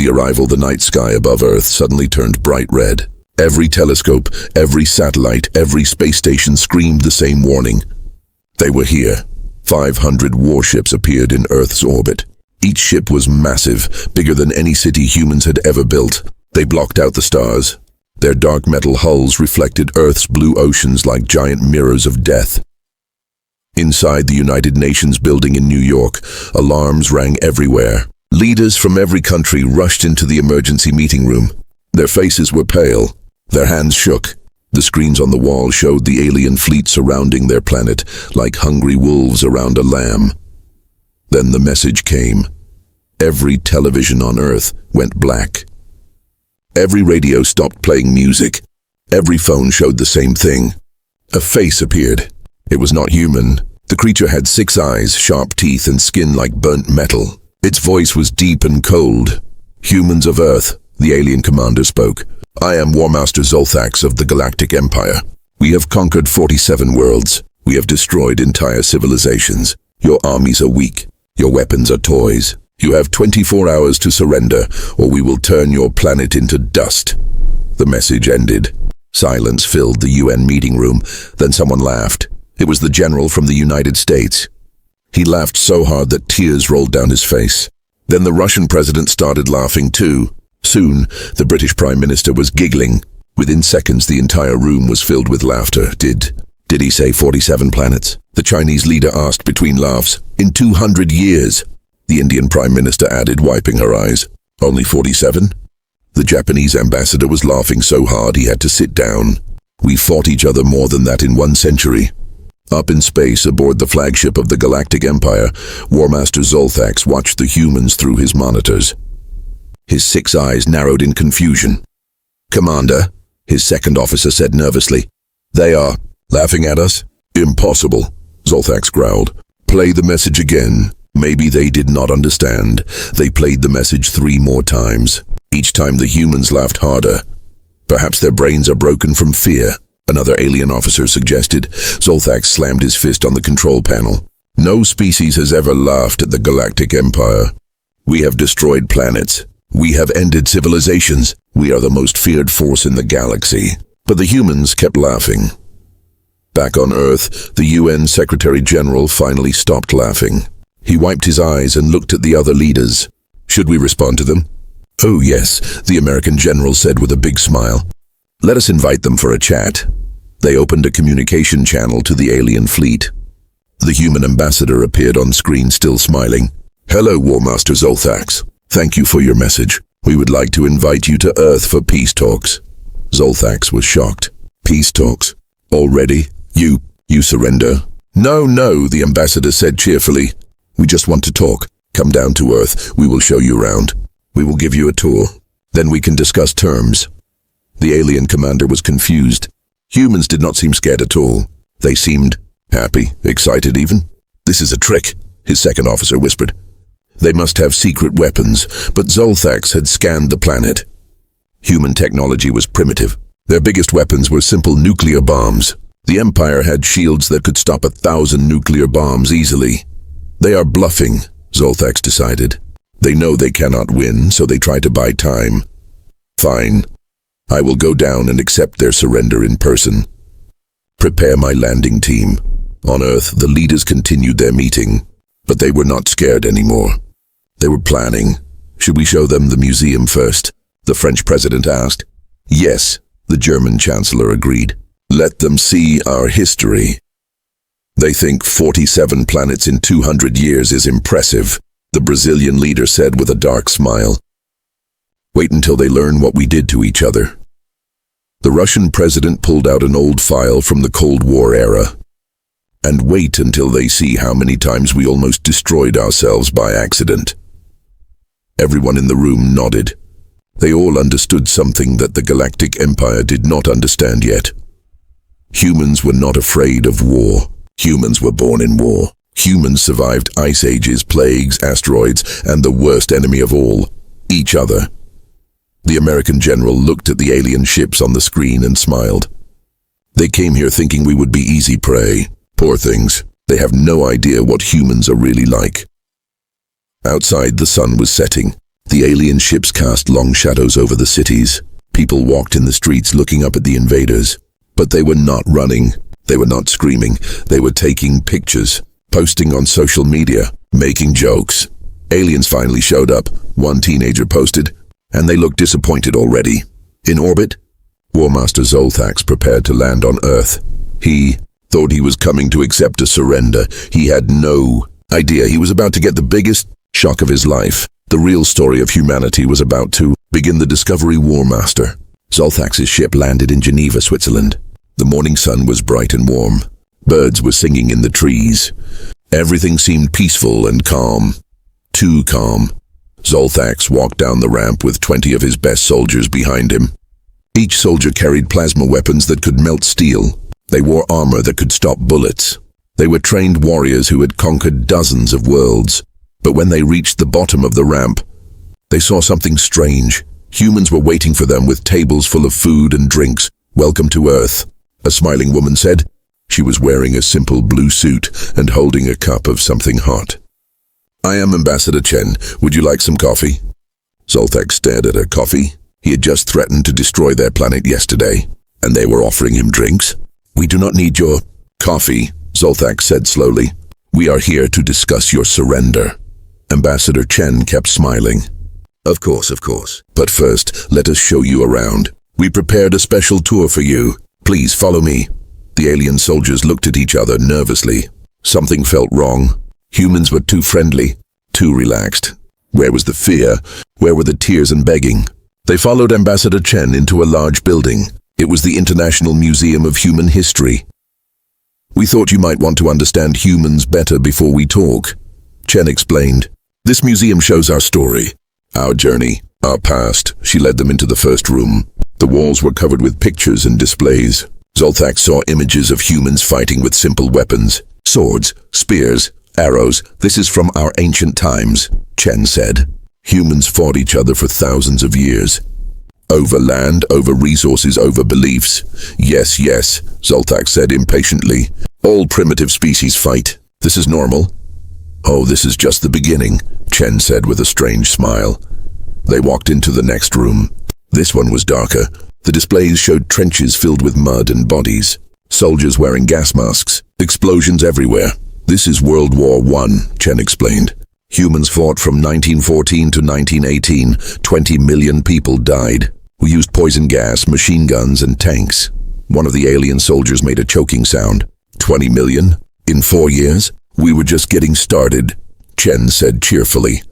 the arrival, the night sky above Earth suddenly turned bright red. Every telescope, every satellite, every space station screamed the same warning. They were here. 500 warships appeared in Earth's orbit. Each ship was massive, bigger than any city humans had ever built. They blocked out the stars. Their dark metal hulls reflected Earth's blue oceans like giant mirrors of death. Inside the United Nations building in New York, alarms rang everywhere. Leaders from every country rushed into the emergency meeting room. Their faces were pale. Their hands shook. The screens on the wall showed the alien fleet surrounding their planet, like hungry wolves around a lamb. Then the message came. Every television on Earth went black. Every radio stopped playing music. Every phone showed the same thing. A face appeared. It was not human. The creature had 6 eyes, sharp teeth, and skin like burnt metal. Its voice was deep and cold. "Humans of Earth," the alien commander spoke. "I am War Master Zolthax of the Galactic Empire. We have conquered 47 worlds. We have destroyed entire civilizations. Your armies are weak. Your weapons are toys. You have 24 hours to surrender, or we will turn your planet into dust." The message ended. Silence filled the UN meeting room. Then someone laughed. It was the general from the United States. He laughed so hard that tears rolled down his face. Then the Russian president started laughing too. Soon, the British Prime Minister was giggling. Within seconds, the entire room was filled with laughter. Did he say 47 planets? The Chinese leader asked between laughs. "In 200 years. The Indian Prime Minister added, wiping her eyes. "Only 47? The Japanese ambassador was laughing so hard he had to sit down. "We fought each other more than that in 1 century. Up in space, aboard the flagship of the Galactic Empire, War Master Zolthax watched the humans through his monitors. His 6 eyes narrowed in confusion. "Commander," his second officer said nervously, "they are laughing at us?" "Impossible," Zolthax growled. "Play the message again." Maybe they did not understand. They played the message 3 more times. Each time the humans laughed harder. "Perhaps their brains are broken from fear," another alien officer suggested. Zolthax slammed his fist on the control panel. "No species has ever laughed at the Galactic Empire. We have destroyed planets. We have ended civilizations. We are the most feared force in the galaxy." But the humans kept laughing. Back on Earth, the UN Secretary General finally stopped laughing. He wiped his eyes and looked at the other leaders. "Should we respond to them?" "Oh yes," the American general said with a big smile. "Let us invite them for a chat." They opened a communication channel to the alien fleet. The human ambassador appeared on screen, still smiling. "Hello, War Master Zolthax. Thank you for your message. We would like to invite you to Earth for peace talks." Zolthax was shocked. "Peace talks? Already? You surrender?" No, the ambassador said cheerfully. "We just want to talk. Come down to Earth. We will show you around. We will give you a tour. Then we can discuss terms." The alien commander was confused. Humans did not seem scared at all. They seemed happy, excited even. "This is a trick," his second officer whispered. "They must have secret weapons," but Zolthax had scanned the planet. Human technology was primitive. Their biggest weapons were simple nuclear bombs. The Empire had shields that could stop 1,000 nuclear bombs easily. "They are bluffing," Zolthax decided. "They know they cannot win, so they try to buy time." "Fine. I will go down and accept their surrender in person. Prepare my landing team." On Earth, the leaders continued their meeting, but they were not scared anymore. They were planning. "Should we show them the museum first?" the French president asked. "Yes," the German chancellor agreed. "Let them see our history." "They think 47 planets in 200 years is impressive," the Brazilian leader said with a dark smile. "Wait until they learn what we did to each other." The Russian president pulled out an old file from the Cold War era. "And wait until they see how many times we almost destroyed ourselves by accident." Everyone in the room nodded. They all understood something that the Galactic Empire did not understand yet. Humans were not afraid of war. Humans were born in war. Humans survived ice ages, plagues, asteroids, and the worst enemy of all, each other. The American general looked at the alien ships on the screen and smiled. "They came here thinking we would be easy prey. Poor things. They have no idea what humans are really like." Outside, the sun was setting. The alien ships cast long shadows over the cities. People walked in the streets looking up at the invaders. But they were not running. They were not screaming. They were taking pictures, posting on social media, making jokes. Aliens finally showed up, one teenager posted, and they looked disappointed already. In orbit, War Master Zolthax prepared to land on Earth. He thought he was coming to accept a surrender. He had no idea he was about to get the biggest shock of his life. The real story of humanity was about to begin. The Discovery War Master. Zolthax's ship landed in Geneva, Switzerland. The morning sun was bright and warm. Birds were singing in the trees. Everything seemed peaceful and calm. Too calm. Zolthax walked down the ramp with 20 of his best soldiers behind him. Each soldier carried plasma weapons that could melt steel. They wore armor that could stop bullets. They were trained warriors who had conquered dozens of worlds. But when they reached the bottom of the ramp, they saw something strange. Humans were waiting for them with tables full of food and drinks. "Welcome to Earth," a smiling woman said. She was wearing a simple blue suit and holding a cup of something hot. "I am Ambassador Chen. Would you like some coffee?" Zolthax stared at her coffee. He had just threatened to destroy their planet yesterday, and they were offering him drinks. "We do not need your coffee," Zolthax said slowly. "We are here to discuss your surrender." Ambassador Chen kept smiling. Of course. But first, let us show you around. We prepared a special tour for you. Please follow me." The alien soldiers looked at each other nervously. Something felt wrong. Humans were too friendly, too relaxed. Where was the fear? Where were the tears and begging? They followed Ambassador Chen into a large building. It was the International Museum of Human History. "We thought you might want to understand humans better before we talk," Chen explained. "This museum shows our story, our journey, our past." She led them into the first room. The walls were covered with pictures and displays. Zolthax saw images of humans fighting with simple weapons. Swords, spears, arrows. "This is from our ancient times," Chen said. Humans fought each other for thousands of years. Over land, over resources, over beliefs. Yes, Zolthax said impatiently. "All primitive species fight. This is normal." "Oh, this is just the beginning," Chen said with a strange smile. They walked into the next room. This one was darker. The displays showed trenches filled with mud and bodies. Soldiers wearing gas masks. Explosions everywhere. "This is World War I, Chen explained. "Humans fought from 1914 to 1918. 20 million people died. We used poison gas, machine guns, and tanks." One of the alien soldiers made a choking sound. 20 million? In 4 years? "We were just getting started," Chen said cheerfully.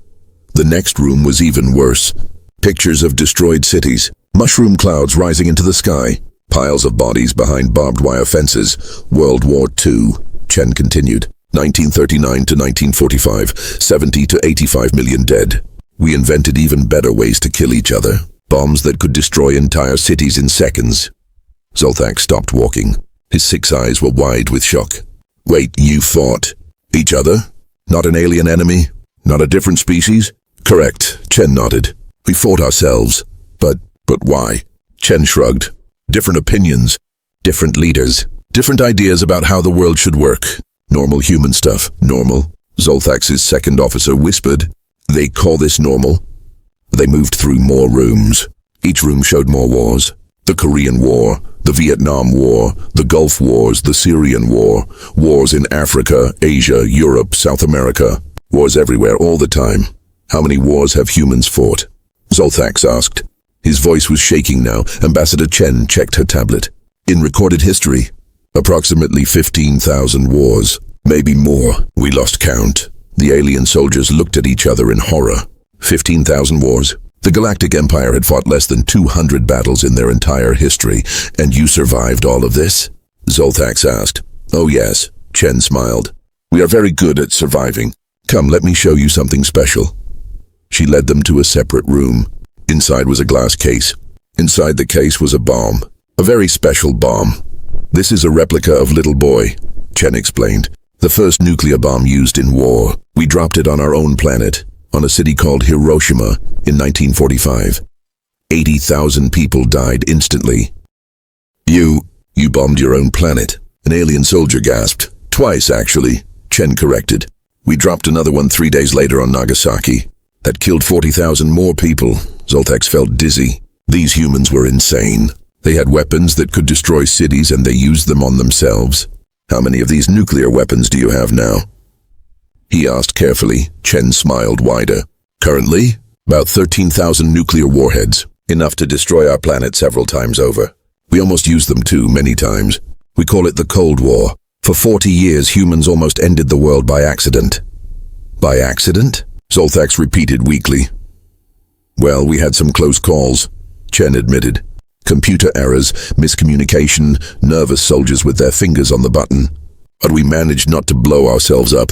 The next room was even worse. Pictures of destroyed cities, mushroom clouds rising into the sky, piles of bodies behind barbed wire fences. "World War II, Chen continued. 1939 to 1945, 70 to 85 million dead. We invented even better ways to kill each other. Bombs that could destroy entire cities in seconds." Zolthax stopped walking. His 6 eyes were wide with shock. "Wait, you fought each other? Not an alien enemy? Not a different species?" "Correct," Chen nodded. "We fought ourselves. But why?" Chen shrugged. "Different opinions, different leaders, different ideas about how the world should work. Normal human stuff." "Normal?" Zolthax's second officer whispered. "They call this normal?" They moved through more rooms. Each room showed more wars. The Korean War, the Vietnam War, the Gulf Wars, the Syrian War, wars in Africa, Asia, Europe, South America. Wars everywhere, all the time. "How many wars have humans fought?" Zolthax asked. His voice was shaking now. Ambassador Chen checked her tablet. "In recorded history, approximately 15,000 wars. Maybe more. We lost count." The alien soldiers looked at each other in horror. 15,000 wars? The Galactic Empire had fought less than 200 battles in their entire history, and you survived all of this? Zolthax asked. "Oh yes," Chen smiled. "We are very good at surviving. Come, let me show you something special." She led them to a separate room. Inside was a glass case. Inside the case was a bomb. A very special bomb. "This is a replica of Little Boy," Chen explained. "The first nuclear bomb used in war. We dropped it on our own planet, on a city called Hiroshima, in 1945. 80,000 people died instantly." You bombed your own planet," an alien soldier gasped. "Twice, actually," Chen corrected. "We dropped another one 3 days later on Nagasaki." That killed 40,000 more people. Zoltax felt dizzy. These humans were insane. They had weapons that could destroy cities and they used them on themselves. How many of these nuclear weapons do you have now? He asked carefully. Chen smiled wider. Currently, about 13,000 nuclear warheads. Enough to destroy our planet several times over. We almost used them too many times. We call it the Cold War. For 40 years, humans almost ended the world by accident. By accident? Zoltax repeated weakly. Well, we had some close calls, Chen admitted. Computer errors, miscommunication, nervous soldiers with their fingers on the button. But we managed not to blow ourselves up.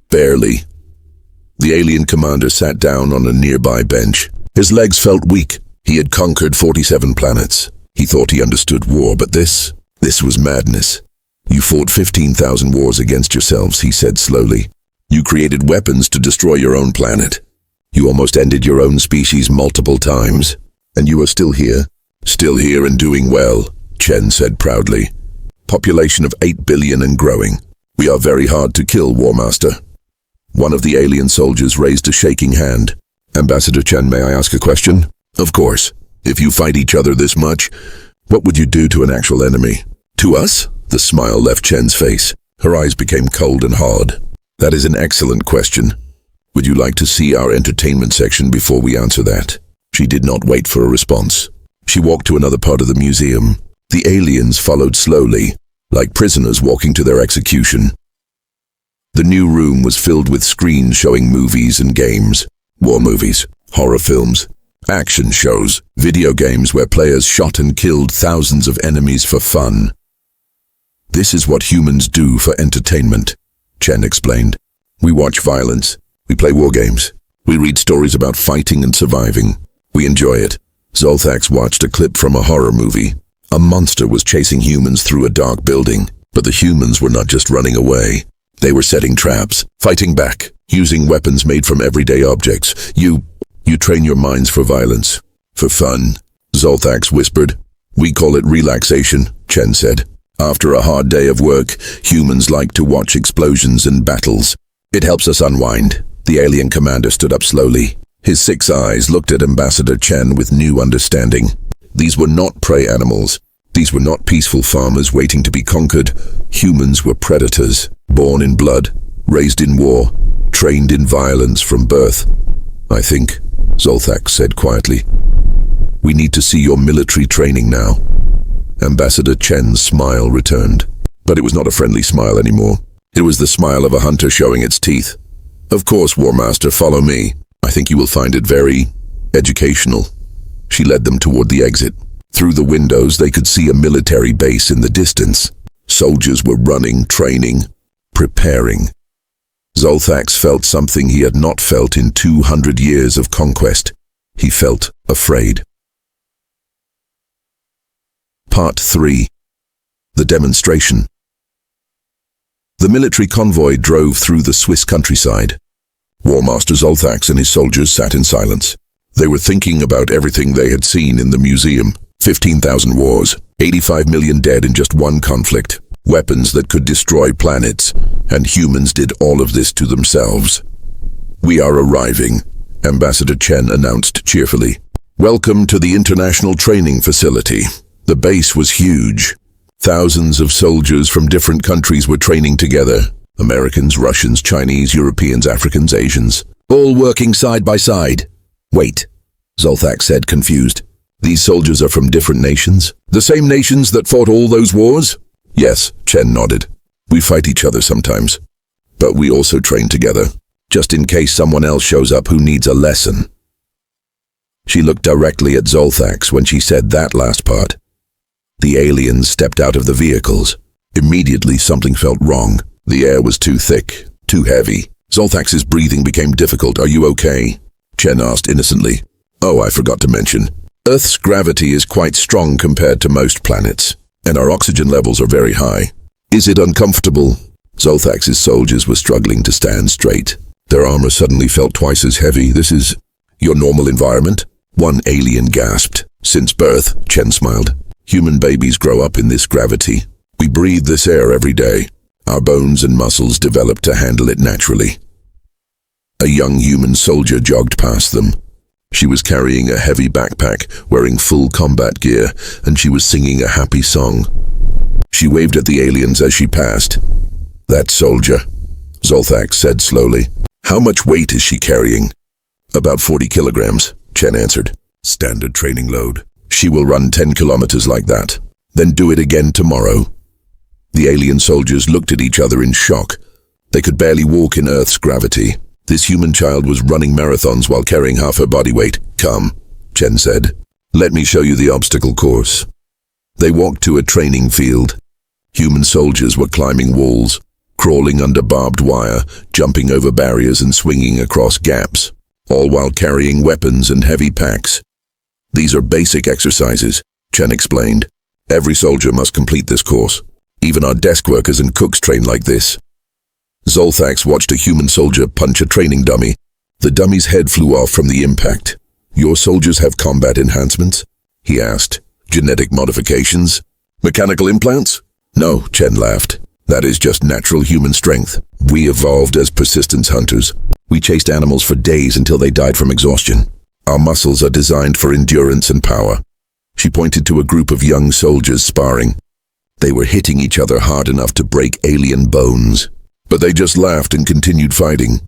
Barely. The alien commander sat down on a nearby bench. His legs felt weak. He had conquered 47 planets. He thought he understood war, but this was madness. You fought 15,000 wars against yourselves, he said slowly. You created weapons to destroy your own planet. You almost ended your own species multiple times. And you are still here. Still here and doing well, Chen said proudly. Population of 8 billion and growing. We are very hard to kill, War Master. One of the alien soldiers raised a shaking hand. Ambassador Chen, may I ask a question? Of course. If you fight each other this much, what would you do to an actual enemy? To us? The smile left Chen's face. Her eyes became cold and hard. That is an excellent question. Would you like to see our entertainment section before we answer that? She did not wait for a response. She walked to another part of the museum. The aliens followed slowly, like prisoners walking to their execution. The new room was filled with screens showing movies and games. War movies, horror films, action shows, video games where players shot and killed thousands of enemies for fun. This is what humans do for entertainment, Chen explained. We watch violence. We play war games. We read stories about fighting and surviving. We enjoy it. Zoltax watched a clip from a horror movie. A monster was chasing humans through a dark building, but the humans were not just running away. They were setting traps, fighting back, using weapons made from everyday objects. You train your minds for violence. For fun, Zoltax whispered. We call it relaxation, Chen said. After a hard day of work, humans like to watch explosions and battles. It helps us unwind. The alien commander stood up slowly. His 6 eyes looked at Ambassador Chen with new understanding. These were not prey animals. These were not peaceful farmers waiting to be conquered. Humans were predators, born in blood, raised in war, trained in violence from birth. I think, Zoltax said quietly. We need to see your military training now. Ambassador Chen's smile returned. But it was not a friendly smile anymore. It was the smile of a hunter showing its teeth. Of course, War Master, follow me. I think you will find it very educational. She led them toward the exit. Through the windows, they could see a military base in the distance. Soldiers were running, training, preparing. Zoltax felt something he had not felt in 200 years of conquest. He felt afraid. Part 3. The Demonstration. The military convoy drove through the Swiss countryside. War Master Zoltax and his soldiers sat in silence. They were thinking about everything they had seen in the museum. 15,000 wars, 85 million dead in just one conflict, weapons that could destroy planets, and humans did all of this to themselves. We are arriving, Ambassador Chen announced cheerfully. Welcome to the International Training Facility. The base was huge. Thousands of soldiers from different countries were training together. Americans, Russians, Chinese, Europeans, Africans, Asians, all working side by side. Wait, Zoltax said, confused. These soldiers are from different nations? The same nations that fought all those wars? Yes, Chen nodded. We fight each other sometimes. But we also train together, just in case someone else shows up who needs a lesson. She looked directly at Zoltax when she said that last part. The aliens stepped out of the vehicles. Immediately something felt wrong. The air was too thick, too heavy. Zoltax's breathing became difficult. Are you okay? Chen asked innocently. Oh, I forgot to mention. Earth's gravity is quite strong compared to most planets, and our oxygen levels are very high. Is it uncomfortable? Zoltax's soldiers were struggling to stand straight. Their armor suddenly felt twice as heavy. This is your normal environment? One alien gasped. Since birth, Chen smiled. Human babies grow up in this gravity. We breathe this air every day. Our bones and muscles develop to handle it naturally. A young human soldier jogged past them. She was carrying a heavy backpack, wearing full combat gear, and she was singing a happy song. She waved at the aliens as she passed. "That soldier," Zolthax said slowly. "How much weight is she carrying?" "About 40 kilograms, Chen answered. "Standard training load. She will run 10 kilometers like that. Then do it again tomorrow." The alien soldiers looked at each other in shock. They could barely walk in Earth's gravity. This human child was running marathons while carrying half her body weight. "Come," Chen said. "Let me show you the obstacle course." They walked to a training field. Human soldiers were climbing walls, crawling under barbed wire, jumping over barriers and swinging across gaps, all while carrying weapons and heavy packs. "These are basic exercises," Chen explained. "Every soldier must complete this course. Even our desk workers and cooks train like this." Zolthax watched a human soldier punch a training dummy. The dummy's head flew off from the impact. "Your soldiers have combat enhancements?" he asked. "Genetic modifications? Mechanical implants?" "No," Chen laughed. "That is just natural human strength. We evolved as persistence hunters. We chased animals for days until they died from exhaustion. Our muscles are designed for endurance and power." She pointed to a group of young soldiers sparring. They were hitting each other hard enough to break alien bones. But they just laughed and continued fighting.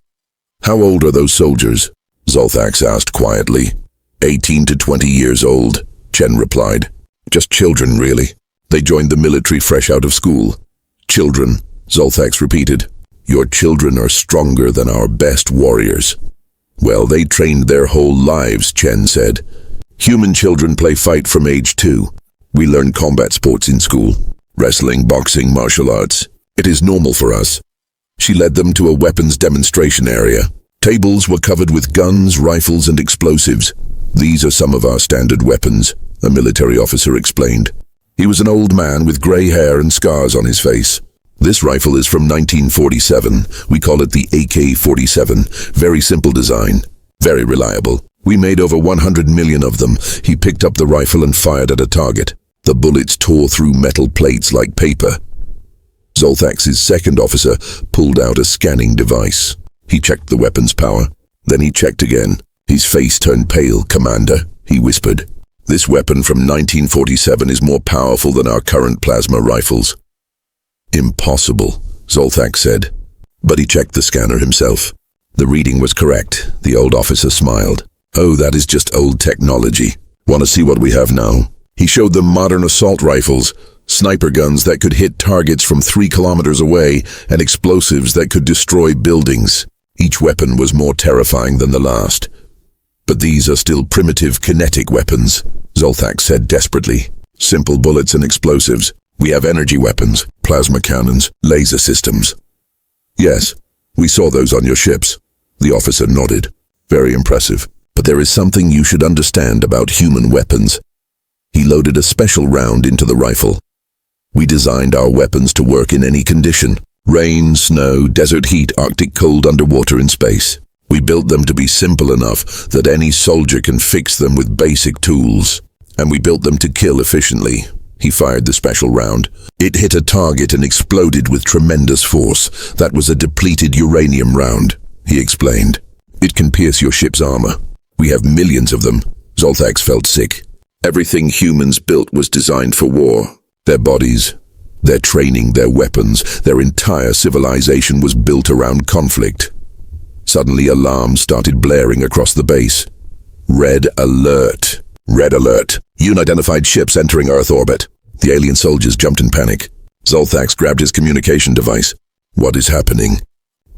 "How old are those soldiers?" Zolthax asked quietly. 18 to 20 years old, Chen replied. "Just children, really. They joined the military fresh out of school." "Children," Zolthax repeated. "Your children are stronger than our best warriors." "Well, they trained their whole lives," Chen said. "Human children play fight from age 2. We learn combat sports in school. Wrestling, boxing, martial arts. It is normal for us." She led them to a weapons demonstration area. Tables were covered with guns, rifles, and explosives. "These are some of our standard weapons," a military officer explained. He was an old man with gray hair and scars on his face. "This rifle is from 1947. We call it the AK-47. Very simple design. Very reliable. We made over 100 million of them." He picked up the rifle and fired at a target. The bullets tore through metal plates like paper. Zolthax's second officer pulled out a scanning device. He checked the weapon's power. Then he checked again. His face turned pale. "Commander," he whispered. "This weapon from 1947 is more powerful than our current plasma rifles." "Impossible," Zolthax said. But he checked the scanner himself. The reading was correct. The old officer smiled. "Oh, that is just old technology. Want to see what we have now?" He showed them modern assault rifles, sniper guns that could hit targets from 3 kilometers away, and explosives that could destroy buildings. Each weapon was more terrifying than the last. "But these are still primitive kinetic weapons," Zolthax said desperately. "Simple bullets and explosives. We have energy weapons, plasma cannons, laser systems." "Yes, we saw those on your ships." The officer nodded. "Very impressive. But there is something you should understand about human weapons." He loaded a special round into the rifle. "We designed our weapons to work in any condition. Rain, snow, desert heat, Arctic cold, underwater in space. We built them to be simple enough that any soldier can fix them with basic tools. And we built them to kill efficiently." He fired the special round. It hit a target and exploded with tremendous force. "That was a depleted uranium round," he explained. "It can pierce your ship's armor. We have millions of them." Zolthax felt sick. Everything humans built was designed for war. Their bodies, their training, their weapons, their entire civilization was built around conflict. Suddenly alarms started blaring across the base. "Red alert! Red alert! Unidentified ships entering Earth orbit." The alien soldiers jumped in panic. Zolthax grabbed his communication device. "What is happening?"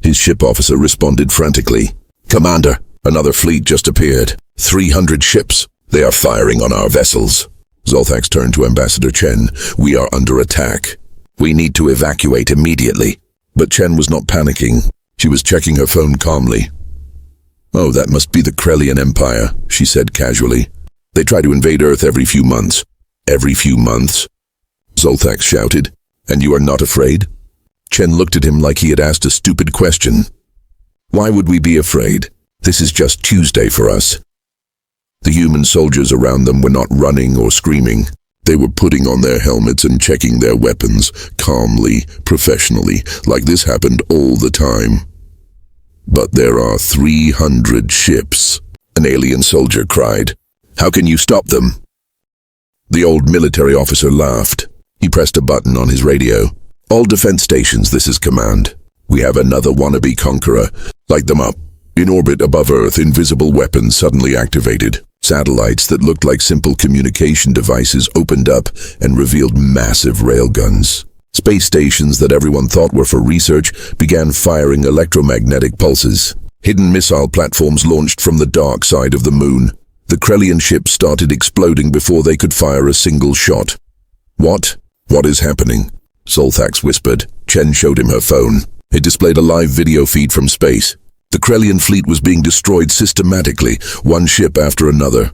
His ship officer responded frantically. "Commander, another fleet just appeared. 300 ships. They are firing on our vessels." Zolthax turned to Ambassador Chen. "We are under attack. We need to evacuate immediately." But Chen was not panicking. She was checking her phone calmly. "Oh, that must be the Krellian Empire," she said casually. "They try to invade Earth every few months." "Every few months?" Zolthax shouted. "And you are not afraid?" Chen looked at him like he had asked a stupid question. "Why would we be afraid? This is just Tuesday for us." The human soldiers around them were not running or screaming. They were putting on their helmets and checking their weapons, calmly, professionally, like this happened all the time. But there are 300 ships, an alien soldier cried. How can you stop them? The old military officer laughed. He pressed a button on his radio. All defense stations, this is command. We have another wannabe conqueror. Light them up. In orbit above Earth, invisible weapons suddenly activated. Satellites that looked like simple communication devices opened up and revealed massive railguns. Space stations that everyone thought were for research began firing electromagnetic pulses. Hidden missile platforms launched from the dark side of the moon. The Krellian ships started exploding before they could fire a single shot. What? What is happening? Zolthax whispered. Chen showed him her phone. It displayed a live video feed from space. The Krellian fleet was being destroyed systematically, one ship after another.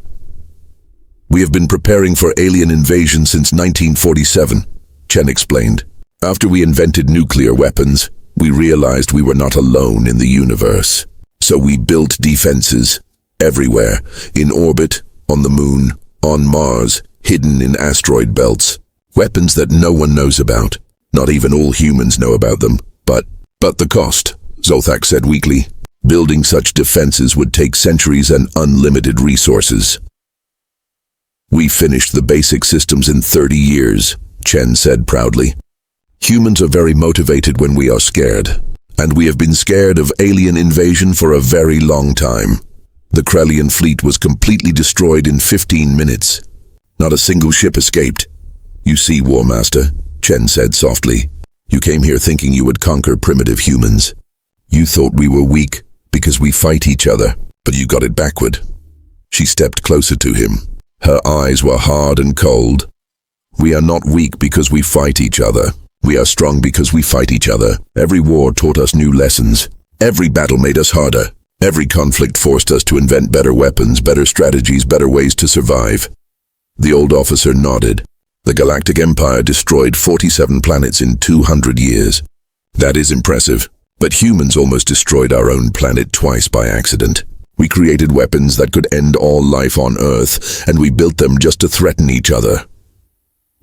We have been preparing for alien invasion since 1947, Chen explained. After we invented nuclear weapons, we realized we were not alone in the universe. So we built defenses everywhere, in orbit, on the moon, on Mars, hidden in asteroid belts. Weapons that no one knows about. Not even all humans know about them. But the cost, Zolthax said weakly. Building such defenses would take centuries and unlimited resources. We finished the basic systems in 30 years, Chen said proudly. Humans are very motivated when we are scared, and we have been scared of alien invasion for a very long time. The Krellian fleet was completely destroyed in 15 minutes. Not a single ship escaped. You see, War Master, Chen said softly, you came here thinking you would conquer primitive humans. You thought we were weak because we fight each other, but you got it backward. She stepped closer to him. Her eyes were hard and cold. We are not weak because we fight each other. We are strong because we fight each other. Every war taught us new lessons. Every battle made us harder. Every conflict forced us to invent better weapons, better strategies, better ways to survive. The old officer nodded. The Galactic Empire destroyed 47 planets in 200 years. That is impressive. But humans almost destroyed our own planet twice by accident. We created weapons that could end all life on Earth, and we built them just to threaten each other.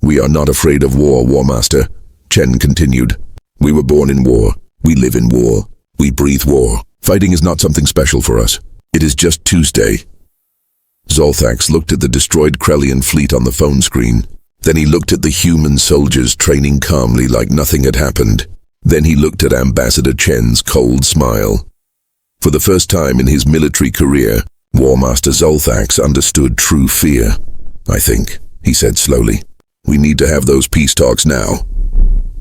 We are not afraid of war, War Master, Chen continued. We were born in war. We live in war. We breathe war. Fighting is not something special for us. It is just Tuesday. Zolthax looked at the destroyed Krellian fleet on the phone screen. Then he looked at the human soldiers training calmly like nothing had happened. Then he looked at Ambassador Chen's cold smile. For the first time in his military career, War Master Zolthax understood true fear. I think, he said slowly. We need to have those peace talks now.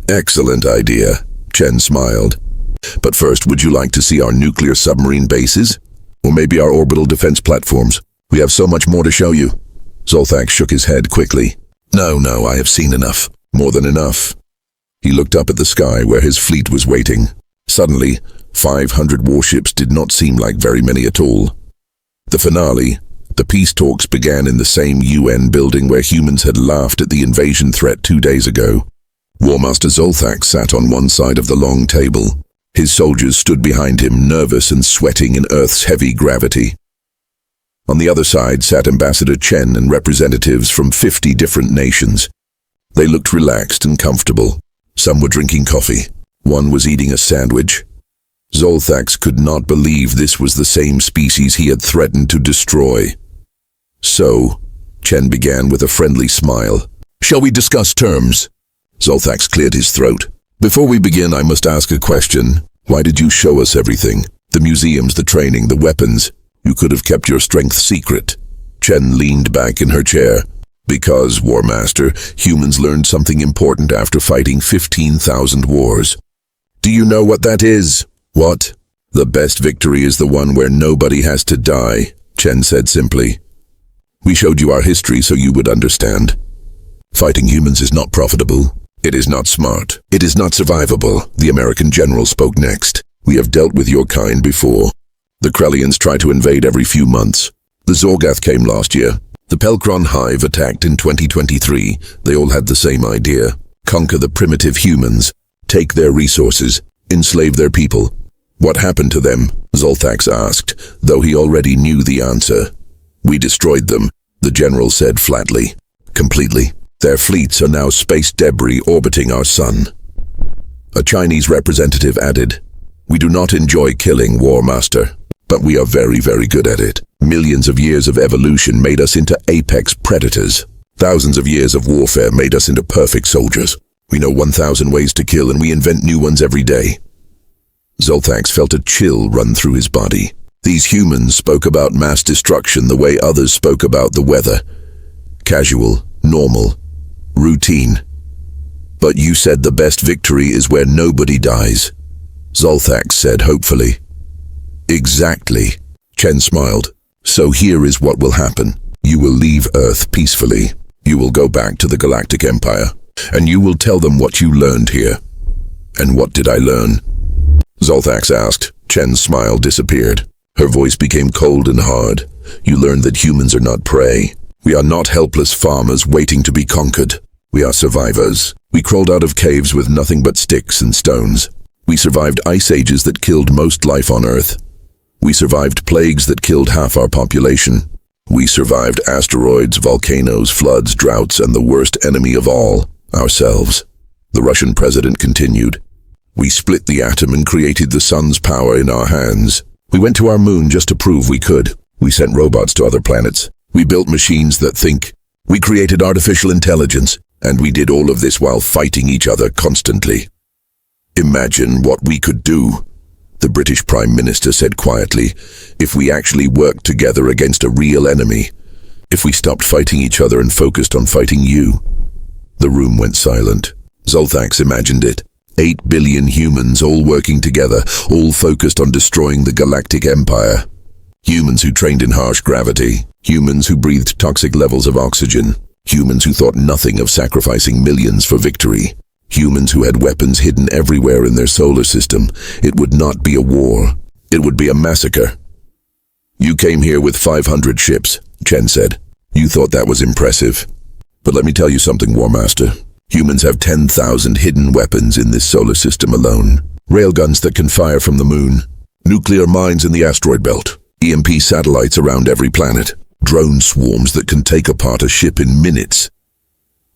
Excellent idea, Chen smiled. But first, would you like to see our nuclear submarine bases? Or maybe our orbital defense platforms? We have so much more to show you. Zolthax shook his head quickly. No, I have seen enough. More than enough. He looked up at the sky where his fleet was waiting. Suddenly, 500 warships did not seem like very many at all. The finale, the peace talks began in the same UN building where humans had laughed at the invasion threat 2 days ago. War Master Zolthax sat on one side of the long table. His soldiers stood behind him, nervous and sweating in Earth's heavy gravity. On the other side sat Ambassador Chen and representatives from 50 different nations. They looked relaxed and comfortable. Some were drinking coffee. One was eating a sandwich. Zolthax could not believe this was the same species he had threatened to destroy. So, Chen began with a friendly smile. Shall we discuss terms? Zolthax cleared his throat. Before we begin, I must ask a question. Why did you show us everything? The museums, the training, the weapons. You could have kept your strength secret. Chen leaned back in her chair. Because, War Master, humans learned something important after fighting 15,000 wars. Do you know what that is? What? The best victory is the one where nobody has to die, Chen said simply. We showed you our history so you would understand. Fighting humans is not profitable. It is not smart. It is not survivable, the American general spoke next. We have dealt with your kind before. The Krellians try to invade every few months. The Zorgath came last year. The Pelkron Hive attacked in 2023. They all had the same idea. Conquer the primitive humans. Take their resources. Enslave their people. What happened to them? Zolthax asked, though he already knew the answer. We destroyed them, the general said flatly. Completely. Their fleets are now space debris orbiting our sun. A Chinese representative added, We do not enjoy killing, War Master, but we are very, very good at it. Millions of years of evolution made us into apex predators. Thousands of years of warfare made us into perfect soldiers. We know 1,000 ways to kill and we invent new ones every day. Zolthax felt a chill run through his body. These humans spoke about mass destruction the way others spoke about the weather. Casual, normal, routine. But you said the best victory is where nobody dies, Zolthax said hopefully. Exactly, Chen smiled. So here is what will happen. You will leave Earth peacefully. You will go back to the Galactic Empire, and you will tell them what you learned here. And what did I learn? Zolthax asked. Chen's smile disappeared. Her voice became cold and hard. You learned that humans are not prey. We are not helpless farmers waiting to be conquered. We are survivors. We crawled out of caves with nothing but sticks and stones. We survived ice ages that killed most life on Earth. We survived plagues that killed half our population. We survived asteroids, volcanoes, floods, droughts, and the worst enemy of all, ourselves. The Russian president continued. We split the atom and created the sun's power in our hands. We went to our moon just to prove we could. We sent robots to other planets. We built machines that think. We created artificial intelligence, and we did all of this while fighting each other constantly. Imagine what we could do, the British Prime Minister said quietly, if we actually worked together against a real enemy. If we stopped fighting each other and focused on fighting you. The room went silent. Zolthax imagined it. 8 billion humans all working together, all focused on destroying the Galactic Empire. Humans who trained in harsh gravity. Humans who breathed toxic levels of oxygen. Humans who thought nothing of sacrificing millions for victory. Humans who had weapons hidden everywhere in their solar system. It would not be a war. It would be a massacre. You came here with 500 ships, Chen said. You thought that was impressive. But let me tell you something, War Master. Humans have 10,000 hidden weapons in this solar system alone. Railguns that can fire from the moon. Nuclear mines in the asteroid belt. EMP satellites around every planet. Drone swarms that can take apart a ship in minutes.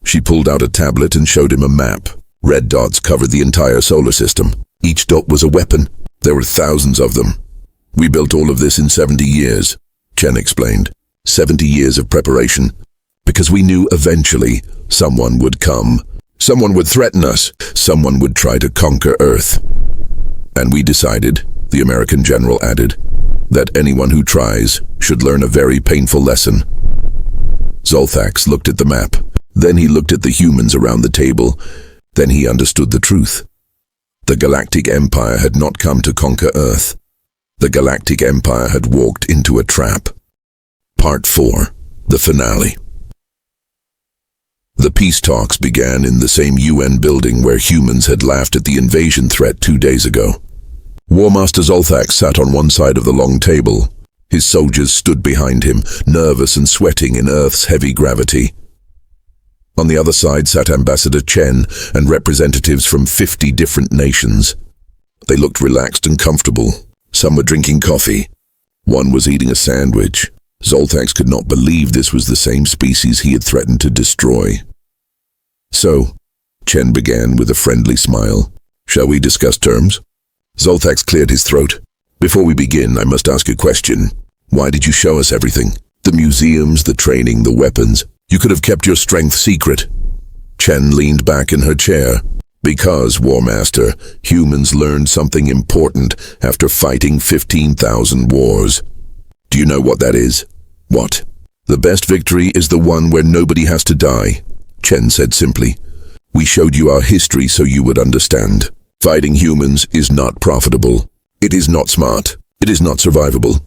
She pulled out a tablet and showed him a map. Red dots covered the entire solar system. Each dot was a weapon. There were thousands of them. We built all of this in 70 years, Chen explained. 70 years of preparation. Because we knew eventually someone would come. Someone would threaten us. Someone would try to conquer Earth. And we decided, the American general added, that anyone who tries should learn a very painful lesson. Zolthax looked at the map. Then he looked at the humans around the table. Then he understood the truth. The Galactic Empire had not come to conquer Earth. The Galactic Empire had walked into a trap. Part 4. The finale. The peace talks began in the same UN building where humans had laughed at the invasion threat 2 days ago. War Master Zolthax sat on one side of the long table. His soldiers stood behind him, nervous and sweating in Earth's heavy gravity. On the other side sat Ambassador Chen and representatives from 50 different nations. They looked relaxed and comfortable. Some were drinking coffee. One was eating a sandwich. Zolthax could not believe this was the same species he had threatened to destroy. So, Chen began with a friendly smile. Shall we discuss terms? Zolthax cleared his throat. Before we begin, I must ask a question. Why did you show us everything? The museums, the training, the weapons. You could have kept your strength secret. Chen leaned back in her chair. Because, War Master, humans learned something important after fighting 15,000 wars. Do you know what that is? What? The best victory is the one where nobody has to die, Chen said simply. We showed you our history so you would understand. Fighting humans is not profitable. It is not smart. It is not survivable.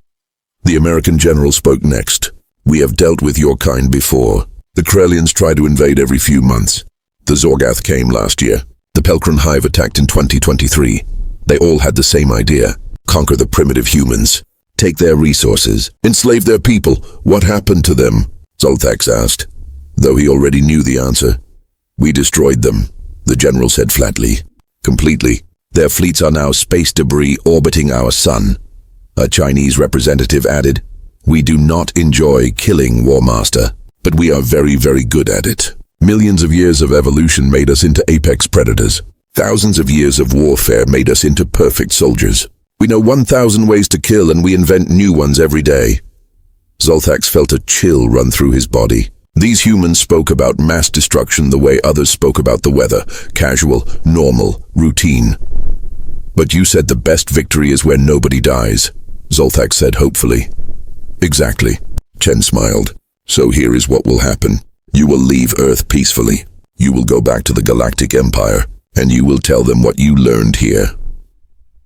The American general spoke next. We have dealt with your kind before. The Krellians try to invade every few months. The Zorgath came last year. The Pelkron Hive attacked in 2023. They all had the same idea. Conquer the primitive humans. Take their resources. Enslave their people. What happened to them? Zolthax asked, though he already knew the answer. We destroyed them, the general said flatly. Completely. Their fleets are now space debris orbiting our sun. A Chinese representative added, We do not enjoy killing, War Master, but we are very, very good at it. Millions of years of evolution made us into apex predators. Thousands of years of warfare made us into perfect soldiers. We know 1,000 ways to kill and we invent new ones every day. Zoltax felt a chill run through his body. These humans spoke about mass destruction the way others spoke about the weather. Casual, normal, routine. But you said the best victory is where nobody dies, Zoltax said hopefully. Exactly. Chen smiled. So here is what will happen. You will leave Earth peacefully. You will go back to the Galactic Empire, and you will tell them what you learned here.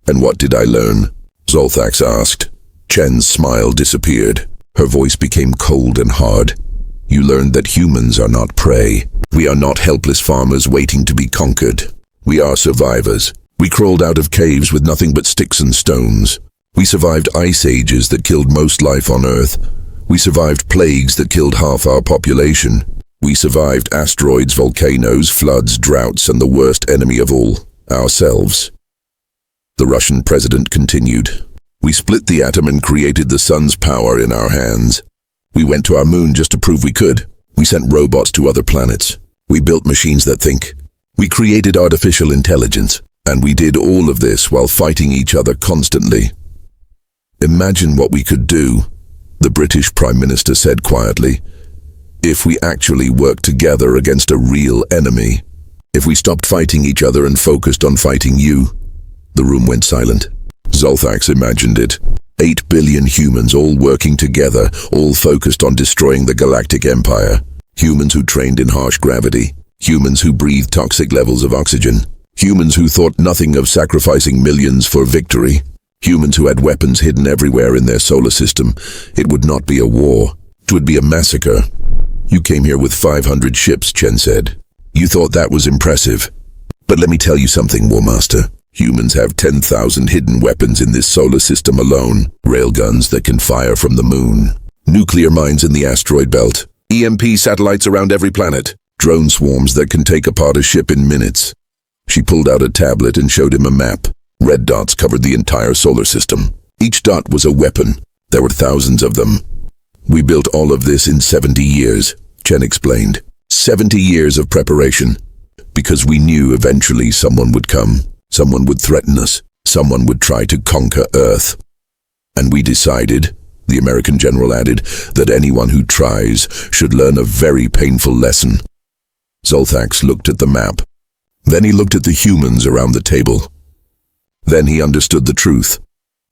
And what did I learn? Zoltax asked. Chen's smile disappeared. Her voice became cold and hard. You learned that humans are not prey. We are not helpless farmers waiting to be conquered. We are survivors. We crawled out of caves with nothing but sticks and stones. We survived ice ages that killed most life on Earth. We survived plagues that killed half our population. We survived asteroids, volcanoes, floods, droughts, and the worst enemy of all, ourselves. The Russian president continued. We split the atom and created the sun's power in our hands. We went to our moon just to prove we could. We sent robots to other planets. We built machines that think. We created artificial intelligence. And we did all of this while fighting each other constantly. Imagine what we could do, the British Prime Minister said quietly, if we actually worked together against a real enemy. If we stopped fighting each other and focused on fighting you. The room went silent. Zoltax imagined it. 8 billion humans all working together, all focused on destroying the Galactic Empire. Humans who trained in harsh gravity. Humans who breathed toxic levels of oxygen. Humans who thought nothing of sacrificing millions for victory. Humans who had weapons hidden everywhere in their solar system. It would not be a war. It would be a massacre. You came here with 500 ships, Chen said. You thought that was impressive. But let me tell you something, War Master. Humans have 10,000 hidden weapons in this solar system alone. Railguns that can fire from the moon. Nuclear mines in the asteroid belt. EMP satellites around every planet. Drone swarms that can take apart a ship in minutes. She pulled out a tablet and showed him a map. Red dots covered the entire solar system. Each dot was a weapon. There were thousands of them. We built all of this in 70 years, Chen explained. 70 years of preparation. Because we knew eventually someone would come. Someone would threaten us. Someone would try to conquer Earth. And we decided, the American general added, that anyone who tries should learn a very painful lesson. Zoltax looked at the map. Then he looked at the humans around the table. Then he understood the truth.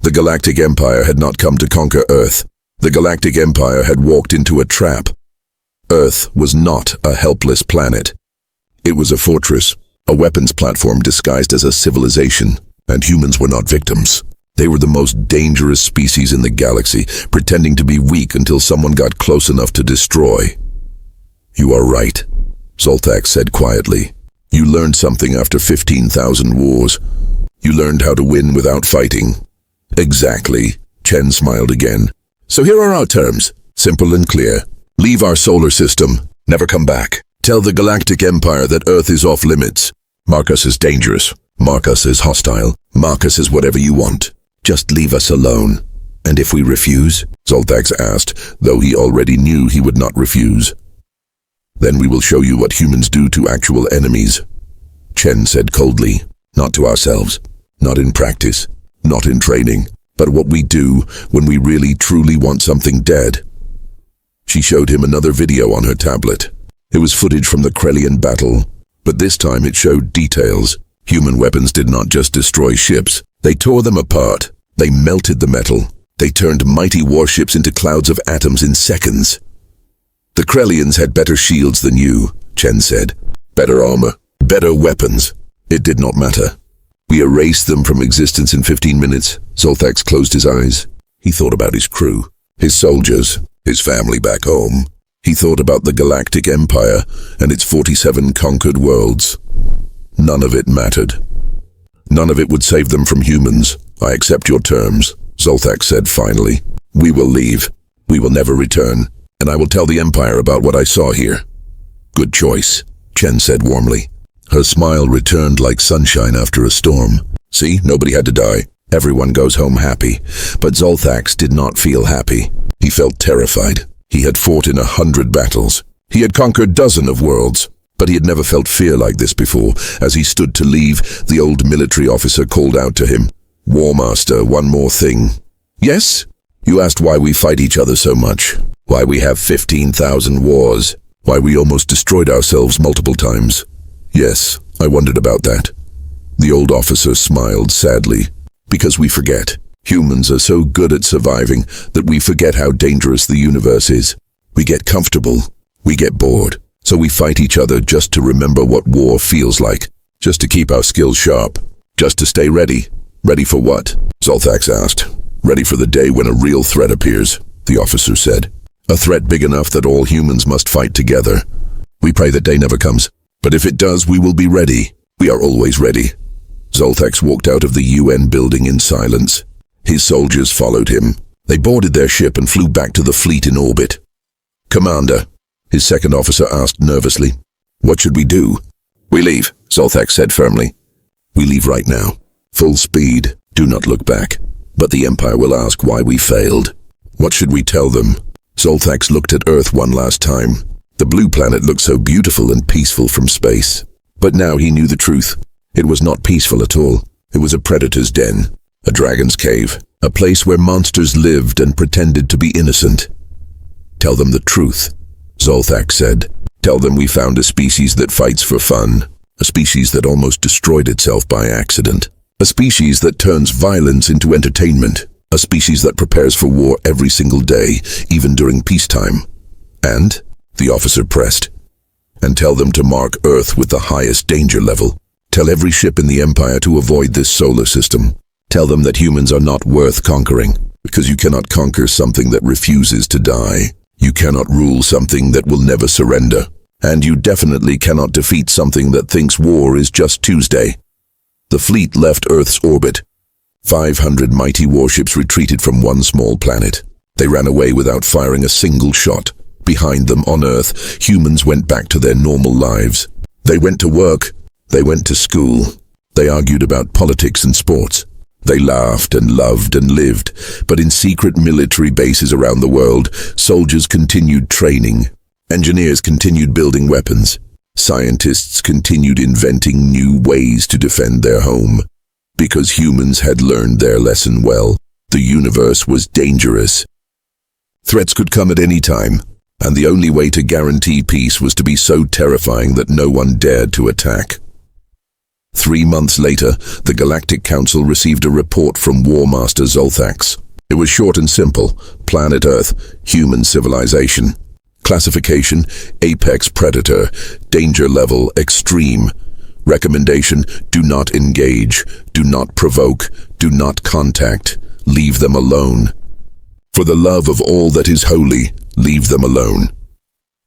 The Galactic Empire had not come to conquer Earth. The Galactic Empire had walked into a trap. Earth was not a helpless planet. It was a fortress, a weapons platform disguised as a civilization, and humans were not victims. They were the most dangerous species in the galaxy, pretending to be weak until someone got close enough to destroy. You are right, Zoltax said quietly. You learned something after 15,000 wars. You learned how to win without fighting. Exactly, Chen smiled again. So here are our terms, simple and clear. Leave our solar system, never come back. Tell the Galactic Empire that Earth is off limits. Mark us as dangerous. Mark us as hostile. Mark us as whatever you want. Just leave us alone. And if we refuse? Zoltax asked, though he already knew he would not refuse. Then we will show you what humans do to actual enemies. Chen said coldly, not to ourselves, not in practice, not in training, but what we do when we really truly want something dead. She showed him another video on her tablet. It was footage from the Krellian battle, but this time it showed details. Human weapons did not just destroy ships, they tore them apart. They melted the metal. They turned mighty warships into clouds of atoms in seconds. The Krellians had better shields than you, Chen said. Better armor, better weapons. It did not matter. We erased them from existence in 15 minutes. Zoltax closed his eyes. He thought about his crew, his soldiers, his family back home. He thought about the Galactic Empire and its 47 conquered worlds. None of it mattered. None of it would save them from humans. I accept your terms, Zoltax said finally. We will leave. We will never return. And I will tell the Empire about what I saw here. Good choice, Chen said warmly. Her smile returned like sunshine after a storm. See, nobody had to die. Everyone goes home happy. But Zoltax did not feel happy. He felt terrified. He had fought in 100 battles. He had conquered dozens of worlds. But he had never felt fear like this before. As he stood to leave, the old military officer called out to him, "War Master, one more thing." "Yes?" "You asked why we fight each other so much. Why we have 15,000 wars. Why we almost destroyed ourselves multiple times." "Yes, I wondered about that." The old officer smiled sadly. "Because we forget. Humans are so good at surviving that we forget how dangerous the universe is. We get comfortable. We get bored. So we fight each other just to remember what war feels like. Just to keep our skills sharp. Just to stay ready." "Ready for what?" Zolthax asked. "Ready for the day when a real threat appears," the officer said. "A threat big enough that all humans must fight together. We pray that day never comes. But if it does, we will be ready. We are always ready." Zolthax walked out of the UN building in silence. His soldiers followed him. They boarded their ship and flew back to the fleet in orbit. "Commander," his second officer asked nervously, "what should we do?" "We leave," Zolthax said firmly. "We leave right now. Full speed. Do not look back. But the Empire will ask why we failed." "What should we tell them?" Zolthax looked at Earth one last time. The blue planet looked so beautiful and peaceful from space. But now he knew the truth. It was not peaceful at all. It was a predator's den, a dragon's cave, a place where monsters lived and pretended to be innocent. "Tell them the truth," Zolthax said. "Tell them we found a species that fights for fun, a species that almost destroyed itself by accident, a species that turns violence into entertainment, a species that prepares for war every single day, even during peacetime. And," the officer pressed, "and tell them to mark Earth with the highest danger level. Tell every ship in the Empire to avoid this solar system. Tell them that humans are not worth conquering, because you cannot conquer something that refuses to die. You cannot rule something that will never surrender. And you definitely cannot defeat something that thinks war is just Tuesday." The fleet left Earth's orbit. 500 mighty warships retreated from one small planet. They ran away without firing a single shot. Behind them on Earth, humans went back to their normal lives. They went to work. They went to school. They argued about politics and sports. They laughed and loved and lived. But in secret military bases around the world, soldiers continued training. Engineers continued building weapons. Scientists continued inventing new ways to defend their home. Because humans had learned their lesson well. The universe was dangerous. Threats could come at any time, and the only way to guarantee peace was to be so terrifying that no one dared to attack. 3 months later, the Galactic Council received a report from War Master Zolthax. It was short and simple. Planet Earth, human civilization. Classification, apex predator. Danger level, extreme. Recommendation, do not engage. Do not provoke. Do not contact. Leave them alone. For the love of all that is holy, leave them alone.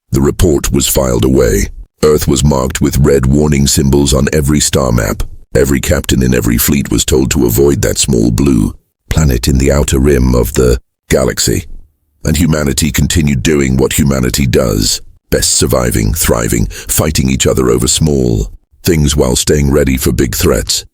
The report was filed away. Earth was marked with red warning symbols on every star map. Every captain in every fleet was told to avoid that small blue planet in the outer rim of the galaxy. And humanity continued doing what humanity does. Best surviving, thriving, fighting each other over small things while staying ready for big threats.